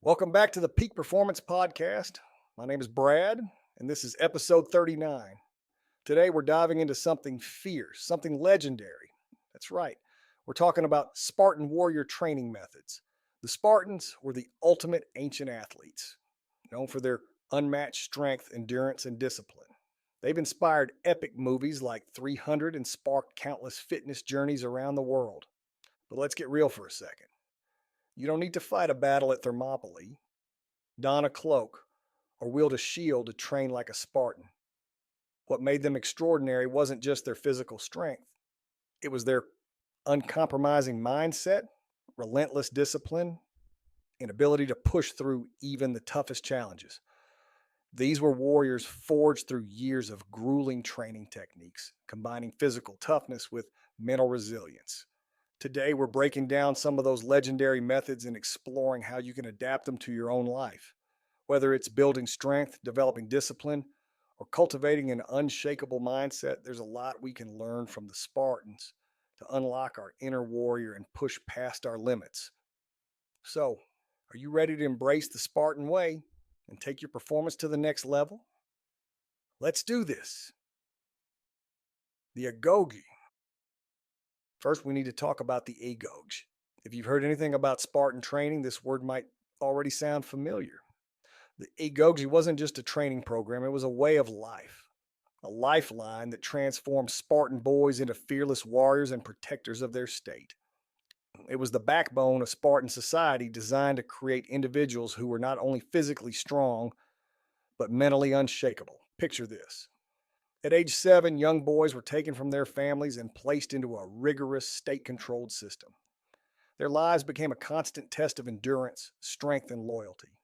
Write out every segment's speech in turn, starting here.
Welcome back to the Peak Performance Podcast. My name is Brad, and this is episode 39. Today, we're diving into something fierce, something legendary. That's right, we're talking about Spartan warrior training methods. The Spartans were the ultimate ancient athletes, known for their unmatched strength, endurance, and discipline. They've inspired epic movies like 300 and sparked countless fitness journeys around the world. But let's get real for a second. You don't need to fight a battle at Thermopylae, don a cloak, or wield a shield to train like a Spartan. What made them extraordinary wasn't just their physical strength, it was their uncompromising mindset, relentless discipline, and ability to push through even the toughest challenges. These were warriors forged through years of grueling training techniques, combining physical toughness with mental resilience. Today, we're breaking down some of those legendary methods and exploring how you can adapt them to your own life. Whether it's building strength, developing discipline, or cultivating an unshakable mindset, there's a lot we can learn from the Spartans to unlock our inner warrior and push past our limits. So, are you ready to embrace the Spartan way and take your performance to the next level? Let's do this. The agoge. First, we need to talk about the agoge. If you've heard anything about Spartan training, this word might already sound familiar. The agoge wasn't just a training program, it was a way of life, a lifeline that transformed Spartan boys into fearless warriors and protectors of their state. It was the backbone of Spartan society, designed to create individuals who were not only physically strong, but mentally unshakable. Picture this. At age 7, young boys were taken from their families and placed into a rigorous state-controlled system. Their lives became a constant test of endurance, strength, and loyalty.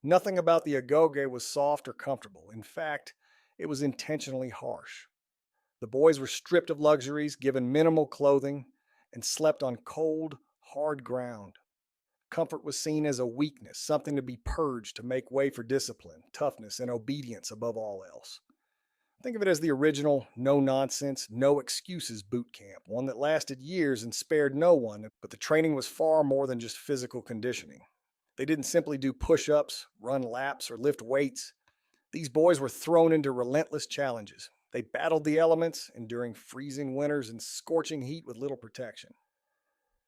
Nothing about the agoge was soft or comfortable. In fact, it was intentionally harsh. The boys were stripped of luxuries, given minimal clothing, and slept on cold, hard ground. Comfort was seen as a weakness, something to be purged to make way for discipline, toughness, and obedience above all else. Think of it as the original no nonsense, no excuses boot camp, one that lasted years and spared no one, but the training was far more than just physical conditioning. They didn't simply do push ups, run laps, or lift weights. These boys were thrown into relentless challenges. They battled the elements, enduring freezing winters and scorching heat with little protection.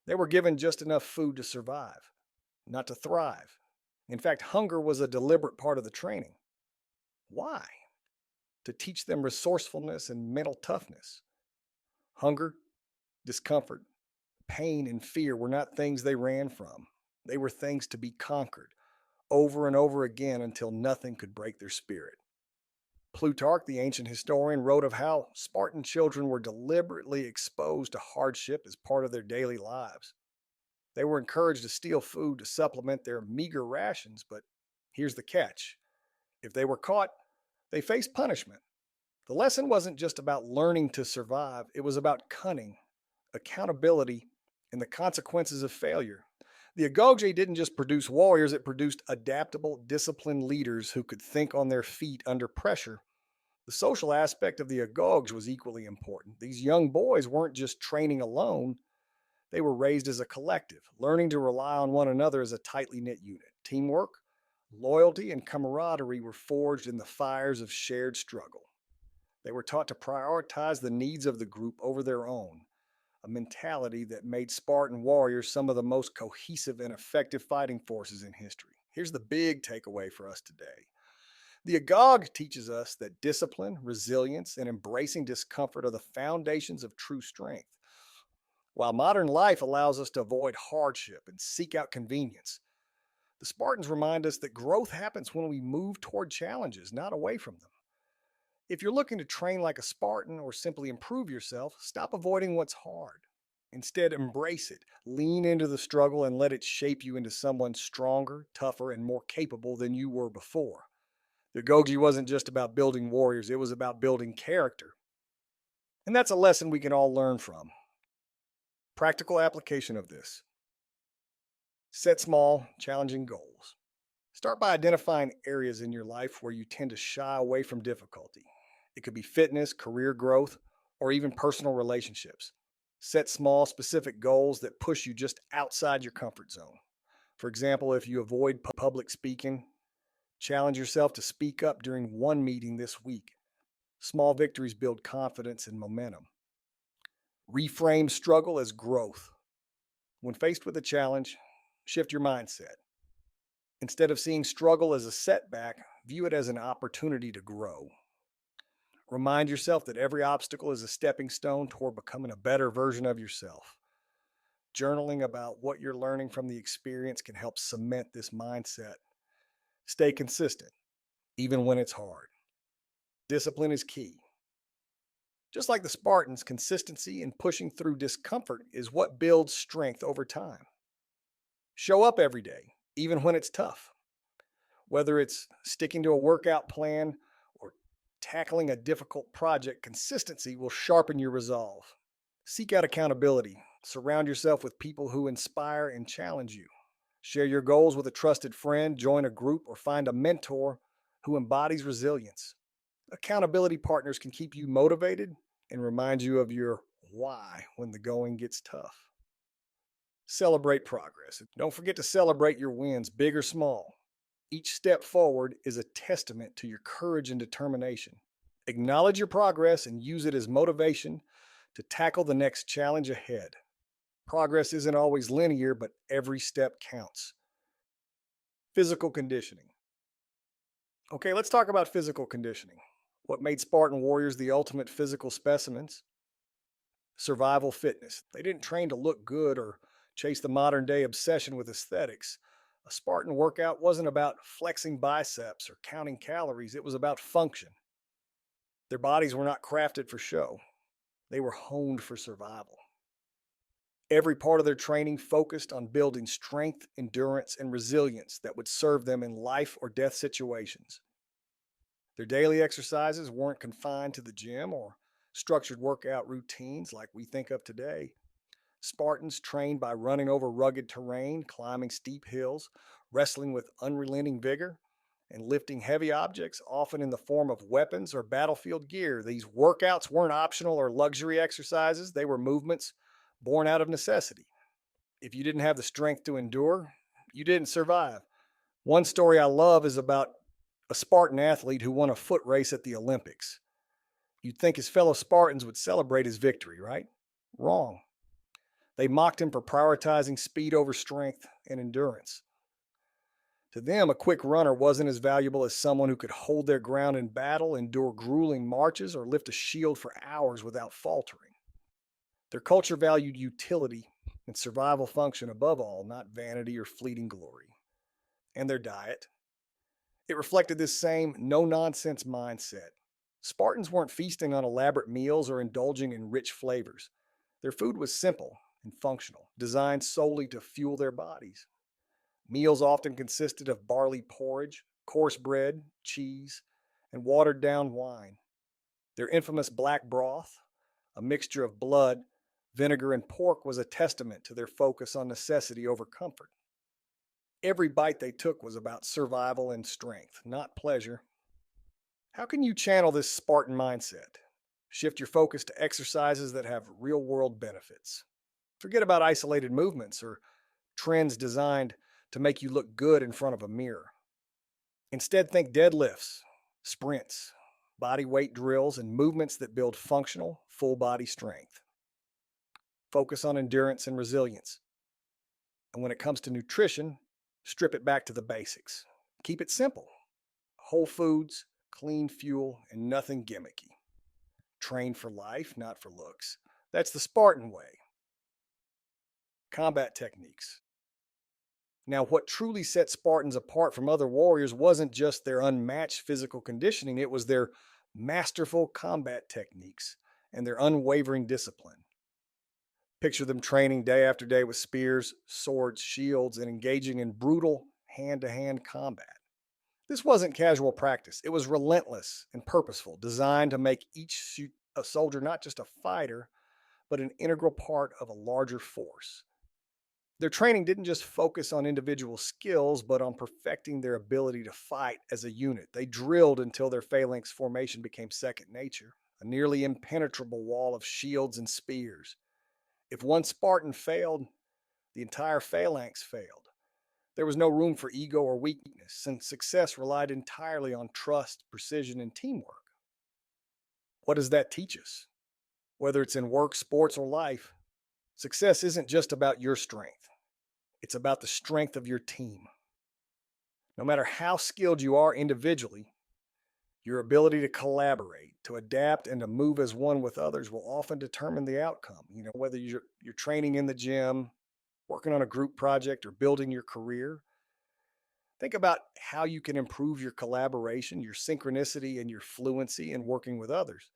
They were given just enough food to survive, not to thrive. In fact, hunger was a deliberate part of the training. Why? To teach them resourcefulness and mental toughness. Hunger, discomfort, pain, and fear were not things they ran from. They were things to be conquered over and over again until nothing could break their spirit. Plutarch, the ancient historian, wrote of how Spartan children were deliberately exposed to hardship as part of their daily lives. They were encouraged to steal food to supplement their meager rations, but here's the catch. If they were caught, they faced punishment. The lesson wasn't just about learning to survive, it was about cunning, accountability, and the consequences of failure. The agoge didn't just produce warriors, it produced adaptable, disciplined leaders who could think on their feet under pressure. The social aspect of the agoge was equally important. These young boys weren't just training alone, they were raised as a collective, learning to rely on one another as a tightly knit unit. Teamwork, loyalty, and camaraderie were forged in the fires of shared struggle. They were taught to prioritize the needs of the group over their own, a mentality that made Spartan warriors some of the most cohesive and effective fighting forces in history. Here's the big takeaway for us today. The agoge teaches us that discipline, resilience, and embracing discomfort are the foundations of true strength. While modern life allows us to avoid hardship and seek out convenience, the Spartans remind us that growth happens when we move toward challenges, not away from them. If you're looking to train like a Spartan or simply improve yourself, stop avoiding what's hard. Instead, embrace it, lean into the struggle, and let it shape you into someone stronger, tougher, and more capable than you were before. The agoge wasn't just about building warriors, it was about building character. And that's a lesson we can all learn from. Practical application of this. Set small, challenging goals. Start by identifying areas in your life where you tend to shy away from difficulty. It could be fitness, career growth, or even personal relationships. Set small, specific goals that push you just outside your comfort zone. For example, if you avoid public speaking, challenge yourself to speak up during one meeting this week. Small victories build confidence and momentum. Reframe struggle as growth. When faced with a challenge, shift your mindset. Instead of seeing struggle as a setback, view it as an opportunity to grow. Remind yourself that every obstacle is a stepping stone toward becoming a better version of yourself. Journaling about what you're learning from the experience can help cement this mindset. Stay consistent, even when it's hard. Discipline is key. Just like the Spartans, consistency and pushing through discomfort is what builds strength over time. Show up every day, even when it's tough. Whether it's sticking to a workout plan or tackling a difficult project, consistency will sharpen your resolve. Seek out accountability. Surround yourself with people who inspire and challenge you. Share your goals with a trusted friend, join a group, or find a mentor who embodies resilience. Accountability partners can keep you motivated and remind you of your why when the going gets tough. Celebrate progress. Don't forget to celebrate your wins, big or small. Each step forward is a testament to your courage and determination. Acknowledge your progress and use it as motivation to tackle the next challenge ahead. Progress isn't always linear, but every step counts. Physical conditioning. Okay, let's talk about physical conditioning. What made Spartan warriors the ultimate physical specimens? Survival fitness. They didn't train to look good or chase the modern day obsession with aesthetics. A Spartan workout wasn't about flexing biceps or counting calories, it was about function. Their bodies were not crafted for show, they were honed for survival. Every part of their training focused on building strength, endurance, and resilience that would serve them in life or death situations. Their daily exercises weren't confined to the gym or structured workout routines like we think of today. Spartans trained by running over rugged terrain, climbing steep hills, wrestling with unrelenting vigor, and lifting heavy objects, often in the form of weapons or battlefield gear. These workouts weren't optional or luxury exercises, they were movements born out of necessity. If you didn't have the strength to endure, you didn't survive. One story I love is about a Spartan athlete who won a foot race at the Olympics. You'd think his fellow Spartans would celebrate his victory, right? Wrong. They mocked him for prioritizing speed over strength and endurance. To them, a quick runner wasn't as valuable as someone who could hold their ground in battle, endure grueling marches, or lift a shield for hours without faltering. Their culture valued utility and survival function above all, not vanity or fleeting glory. And their diet. It reflected this same no-nonsense mindset. Spartans weren't feasting on elaborate meals or indulging in rich flavors. Their food was simple and functional, designed solely to fuel their bodies. Meals often consisted of barley porridge, coarse bread, cheese, and watered-down wine. Their infamous black broth, a mixture of blood, vinegar, and pork, was a testament to their focus on necessity over comfort. Every bite they took was about survival and strength, not pleasure. How can you channel this Spartan mindset? Shift your focus to exercises that have real-world benefits. Forget about isolated movements or trends designed to make you look good in front of a mirror. Instead, think deadlifts, sprints, body weight drills, and movements that build functional, full-body strength. Focus on endurance and resilience. And when it comes to nutrition, strip it back to the basics. Keep it simple. Whole foods, clean fuel, and nothing gimmicky. Train for life, not for looks. That's the Spartan way. Combat techniques. Now, what truly set Spartans apart from other warriors wasn't just their unmatched physical conditioning, it was their masterful combat techniques and their unwavering discipline. Picture them training day after day with spears, swords, shields, and engaging in brutal hand-to-hand combat. This wasn't casual practice. It was relentless and purposeful, designed to make each soldier not just a fighter, but an integral part of a larger force. Their training didn't just focus on individual skills, but on perfecting their ability to fight as a unit. They drilled until their phalanx formation became second nature, a nearly impenetrable wall of shields and spears. If one Spartan failed, the entire phalanx failed. There was no room for ego or weakness, since success relied entirely on trust, precision, and teamwork. What does that teach us? Whether it's in work, sports, or life, success isn't just about your strength, it's about the strength of your team. No matter how skilled you are individually, your ability to collaborate, to adapt, and to move as one with others will often determine the outcome. Whether you're training in the gym, working on a group project, or building your career, think about how you can improve your collaboration, your synchronicity, and your fluency in working with others.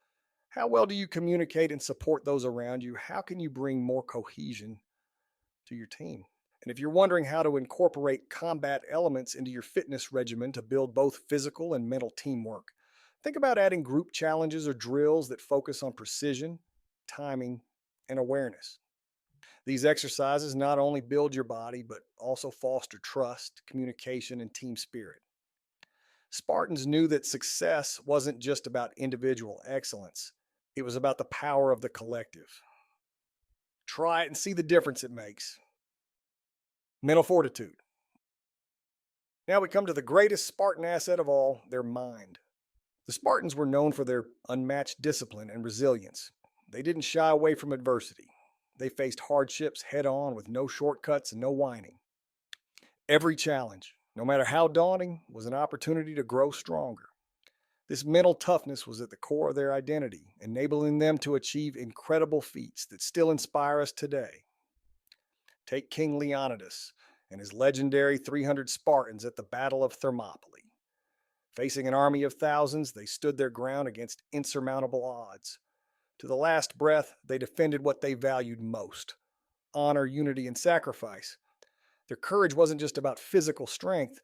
How well do you communicate and support those around you? How can you bring more cohesion to your team? And if you're wondering how to incorporate combat elements into your fitness regimen to build both physical and mental teamwork, think about adding group challenges or drills that focus on precision, timing, and awareness. These exercises not only build your body, but also foster trust, communication, and team spirit. Spartans knew that success wasn't just about individual excellence, it was about the power of the collective. Try it and see the difference it makes. Mental fortitude. Now we come to the greatest Spartan asset of all, their mind. The Spartans were known for their unmatched discipline and resilience. They didn't shy away from adversity. They faced hardships head on with no shortcuts and no whining. Every challenge, no matter how daunting, was an opportunity to grow stronger. This mental toughness was at the core of their identity, enabling them to achieve incredible feats that still inspire us today. Take King Leonidas and his legendary 300 Spartans at the Battle of Thermopylae. Facing an army of thousands, they stood their ground against insurmountable odds. To the last breath, they defended what they valued most: honor, unity, and sacrifice. Their courage wasn't just about physical strength,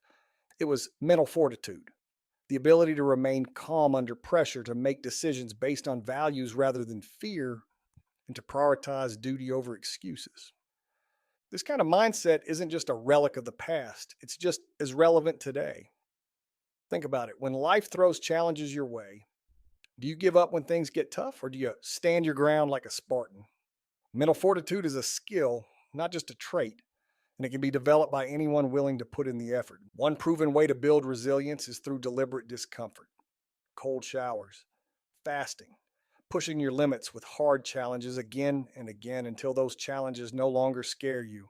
it was mental fortitude, the ability to remain calm under pressure, to make decisions based on values rather than fear, and to prioritize duty over excuses. This kind of mindset isn't just a relic of the past, it's just as relevant today. Think about it. When life throws challenges your way, do you give up when things get tough, or do you stand your ground like a Spartan? Mental fortitude is a skill, not just a trait, and it can be developed by anyone willing to put in the effort. One proven way to build resilience is through deliberate discomfort, cold showers, fasting, pushing your limits with hard challenges again and again until those challenges no longer scare you.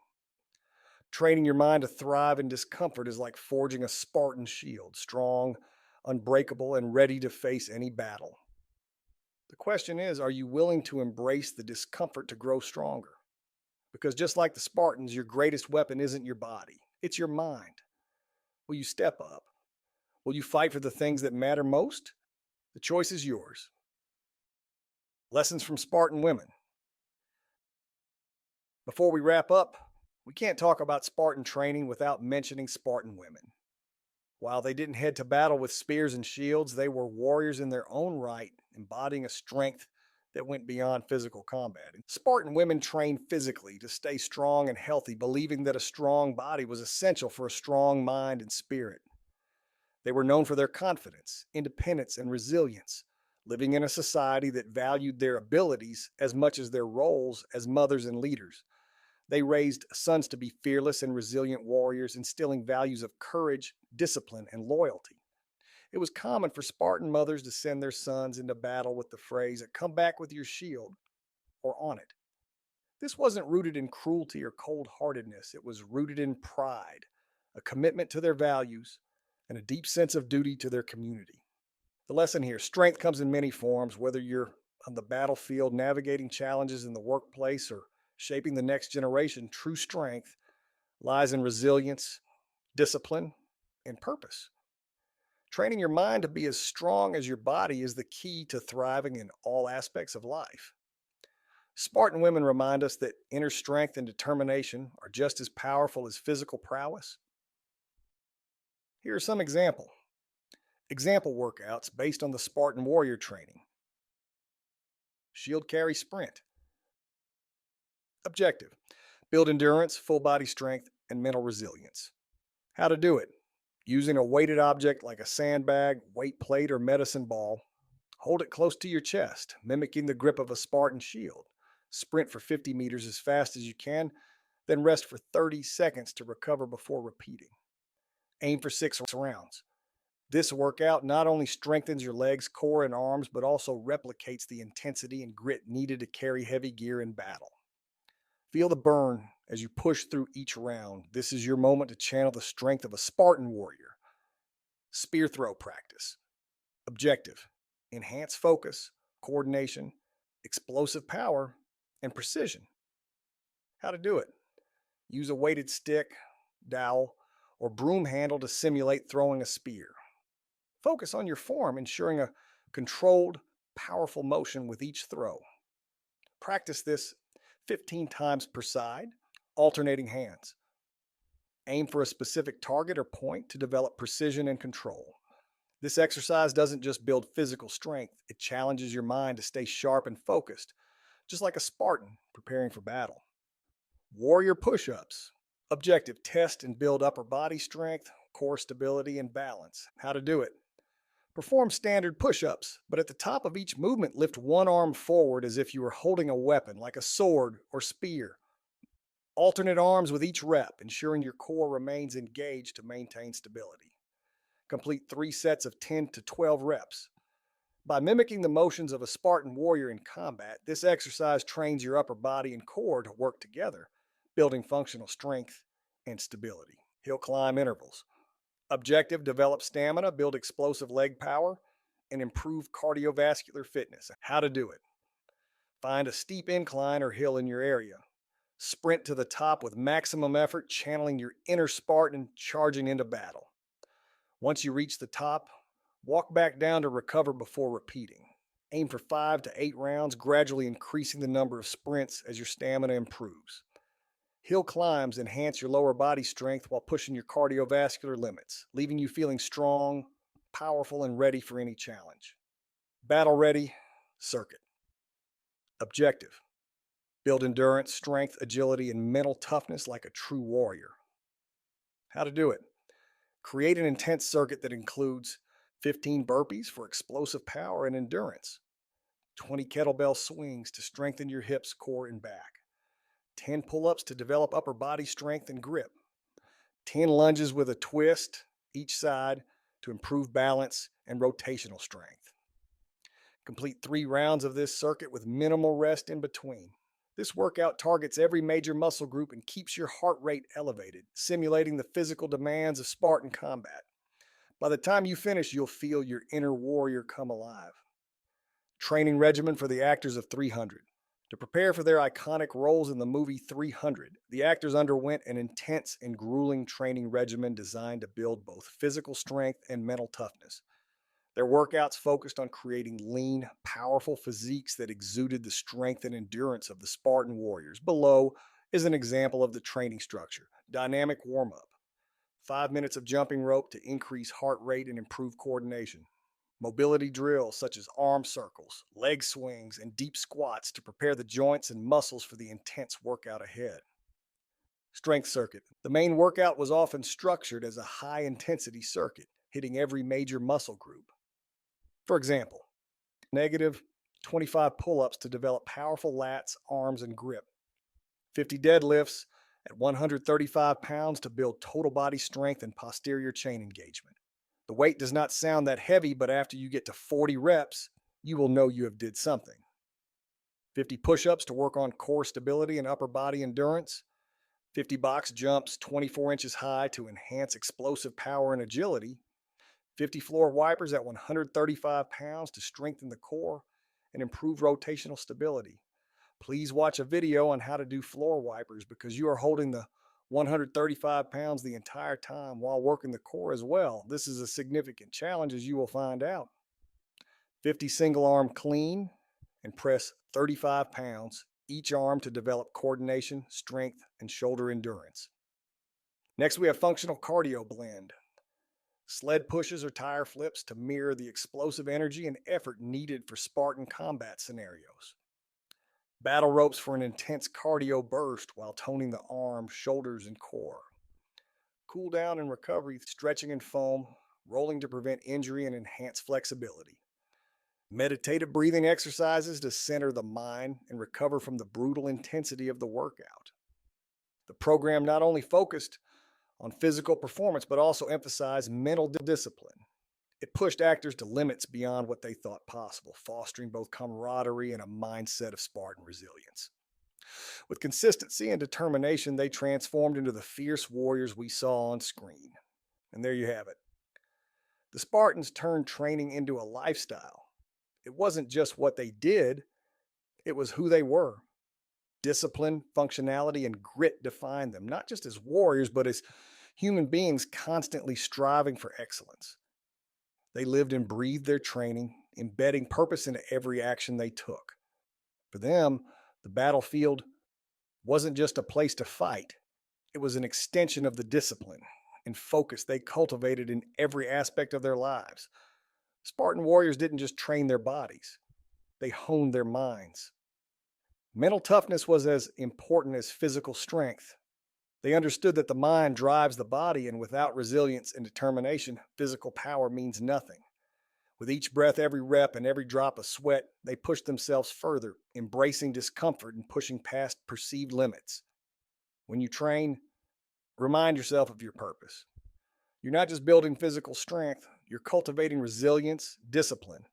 Training your mind to thrive in discomfort is like forging a Spartan shield, strong, unbreakable, and ready to face any battle. The question is, are you willing to embrace the discomfort to grow stronger? Because just like the Spartans, your greatest weapon isn't your body, it's your mind. Will you step up? Will you fight for the things that matter most? The choice is yours. Lessons from Spartan women. Before we wrap up, we can't talk about Spartan training without mentioning Spartan women. While they didn't head to battle with spears and shields, they were warriors in their own right, embodying a strength that went beyond physical combat. Spartan women trained physically to stay strong and healthy, believing that a strong body was essential for a strong mind and spirit. They were known for their confidence, independence, and resilience, living in a society that valued their abilities as much as their roles as mothers and leaders. They raised sons to be fearless and resilient warriors, instilling values of courage, discipline, and loyalty. It was common for Spartan mothers to send their sons into battle with the phrase, "Come back with your shield," or "on it." This wasn't rooted in cruelty or cold-heartedness. It was rooted in pride, a commitment to their values, and a deep sense of duty to their community. The lesson here: strength comes in many forms, whether you're on the battlefield, navigating challenges in the workplace, or shaping the next generation. True strength lies in resilience, discipline, and purpose. Training your mind to be as strong as your body is the key to thriving in all aspects of life. Spartan women remind us that inner strength and determination are just as powerful as physical prowess. Here are some example workouts based on the Spartan warrior training. Shield carry sprint. Objective: build endurance, full body strength, and mental resilience. How to do it: using a weighted object like a sandbag, weight plate, or medicine ball. Hold it close to your chest, mimicking the grip of a Spartan shield. Sprint for 50 meters as fast as you can, Then rest for 30 seconds to recover before repeating. Aim for 6 rounds. This workout not only strengthens your legs, core, and arms, but also replicates the intensity and grit needed to carry heavy gear in battle. Feel the burn as you push through each round. This is your moment to channel the strength of a Spartan warrior. Spear throw practice. Objective: enhance focus, coordination, explosive power, and precision. How to do it: use a weighted stick, dowel, or broom handle to simulate throwing a spear. Focus on your form, ensuring a controlled, powerful motion with each throw. Practice this 15 times per side, alternating hands. Aim for a specific target or point to develop precision and control. This exercise doesn't just build physical strength, it challenges your mind to stay sharp and focused, just like a Spartan preparing for battle. Warrior push-ups. Objective: test and build upper body strength, core stability, and balance. How to do it: perform standard push-ups, but at the top of each movement, lift one arm forward as if you were holding a weapon, like a sword or spear. Alternate arms with each rep, ensuring your core remains engaged to maintain stability. Complete 3 sets of 10 to 12 reps. By mimicking the motions of a Spartan warrior in combat, this exercise trains your upper body and core to work together, building functional strength and stability. Hill climb intervals. Objective: develop stamina, build explosive leg power, and improve cardiovascular fitness. How to do it: find a steep incline or hill in your area. Sprint to the top with maximum effort, channeling your inner Spartan charging into battle. Once you reach the top, walk back down to recover before repeating. Aim for 5 to 8 rounds, gradually increasing the number of sprints as your stamina improves. Hill climbs enhance your lower body strength while pushing your cardiovascular limits, leaving you feeling strong, powerful, and ready for any challenge. Battle ready circuit. Objective: build endurance, strength, agility, and mental toughness like a true warrior. How to do it: create an intense circuit that includes 15 burpees for explosive power and endurance, 20 kettlebell swings to strengthen your hips, core, and back, 10 pull-ups to develop upper body strength and grip, 10 lunges with a twist each side to improve balance and rotational strength. Complete 3 rounds of this circuit with minimal rest in between. This workout targets every major muscle group and keeps your heart rate elevated, simulating the physical demands of Spartan combat. By the time you finish, you'll feel your inner warrior come alive. Training regimen for the actors of 300. To prepare for their iconic roles in the movie 300, the actors underwent an intense and grueling training regimen designed to build both physical strength and mental toughness. Their workouts focused on creating lean, powerful physiques that exuded the strength and endurance of the Spartan warriors. Below is an example of the training structure. Dynamic warm-up. 5 minutes of jumping rope to increase heart rate and improve coordination. Mobility drills such as arm circles, leg swings, and deep squats to prepare the joints and muscles for the intense workout ahead. Strength circuit. The main workout was often structured as a high-intensity circuit, hitting every major muscle group. For example, negative 25 pull-ups to develop powerful lats, arms, and grip. 50 deadlifts at 135 pounds to build total body strength and posterior chain engagement. The weight does not sound that heavy, but after you get to 40 reps, you will know you have did something. 50 push-ups to work on core stability and upper body endurance. 50 box jumps 24 inches high to enhance explosive power and agility. 50 floor wipers at 135 pounds to strengthen the core and improve rotational stability. Please watch a video on how to do floor wipers because you are holding the 135 pounds the entire time while working the core as well. This is a significant challenge, as you will find out. 50 single arm clean and press 35 pounds each arm to develop coordination, strength, and shoulder endurance. Next, we have functional cardio blend. Sled pushes or tire flips to mirror the explosive energy and effort needed for Spartan combat scenarios. Battle ropes for an intense cardio burst while toning the arms, shoulders, and core. Cool down and recovery, stretching and foam, rolling to prevent injury and enhance flexibility. Meditative breathing exercises to center the mind and recover from the brutal intensity of the workout. The program not only focused on physical performance, but also emphasized mental discipline. It pushed actors to limits beyond what they thought possible, fostering both camaraderie and a mindset of Spartan resilience. With consistency and determination, they transformed into the fierce warriors we saw on screen. And there you have it. The Spartans turned training into a lifestyle. It wasn't just what they did, it was who they were. Discipline, functionality, and grit defined them, not just as warriors, but as human beings constantly striving for excellence. They lived and breathed their training, embedding purpose into every action they took. For them, the battlefield wasn't just a place to fight, it was an extension of the discipline and focus they cultivated in every aspect of their lives. Spartan warriors didn't just train their bodies, they honed their minds. Mental toughness was as important as physical strength. They understood that the mind drives the body, and without resilience and determination, physical power means nothing. With each breath, every rep, and every drop of sweat, they pushed themselves further, embracing discomfort and pushing past perceived limits. When you train, remind yourself of your purpose. You're not just building physical strength, you're cultivating resilience, discipline,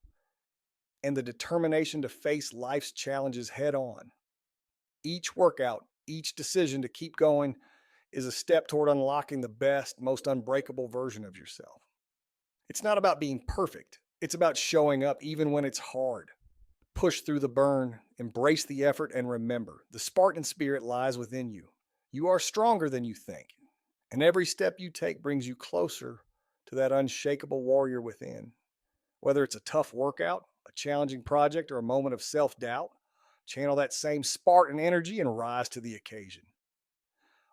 and the determination to face life's challenges head on. Each workout, each decision to keep going is a step toward unlocking the best, most unbreakable version of yourself. It's not about being perfect. It's about showing up even when it's hard. Push through the burn, embrace the effort, and remember, the Spartan spirit lies within you. You are stronger than you think, and every step you take brings you closer to that unshakable warrior within. Whether it's a tough workout, a challenging project, or a moment of self-doubt, channel that same Spartan energy and rise to the occasion.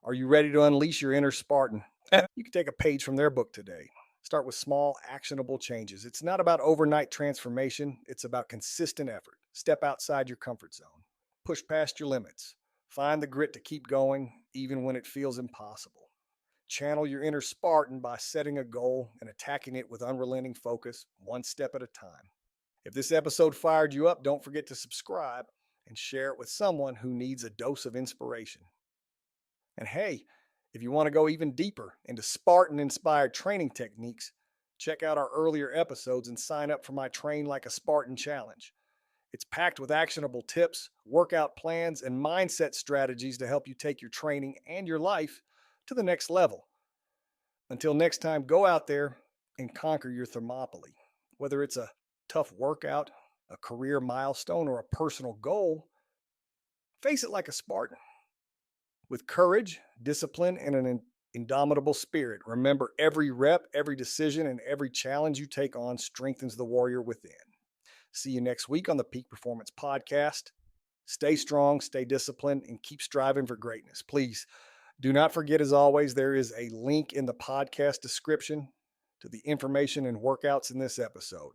Are you ready to unleash your inner Spartan? You can take a page from their book today. Start with small, actionable changes. It's not about overnight transformation, it's about consistent effort. Step outside your comfort zone. Push past your limits. Find the grit to keep going, even when it feels impossible. Channel your inner Spartan by setting a goal and attacking it with unrelenting focus, one step at a time. If this episode fired you up, don't forget to subscribe and share it with someone who needs a dose of inspiration. And hey, if you want to go even deeper into Spartan-inspired training techniques, check out our earlier episodes and sign up for my Train Like a Spartan challenge. It's packed with actionable tips, workout plans, and mindset strategies to help you take your training and your life to the next level. Until next time, go out there and conquer your Thermopylae. Whether it's a tough workout, a career milestone, or a personal goal, face it like a Spartan. With courage, discipline, and an indomitable spirit, remember every rep, every decision, and every challenge you take on strengthens the warrior within. See you next week on the Peak Performance Podcast. Stay strong, stay disciplined, and keep striving for greatness. Please do not forget, as always, there is a link in the podcast description to the information and workouts in this episode.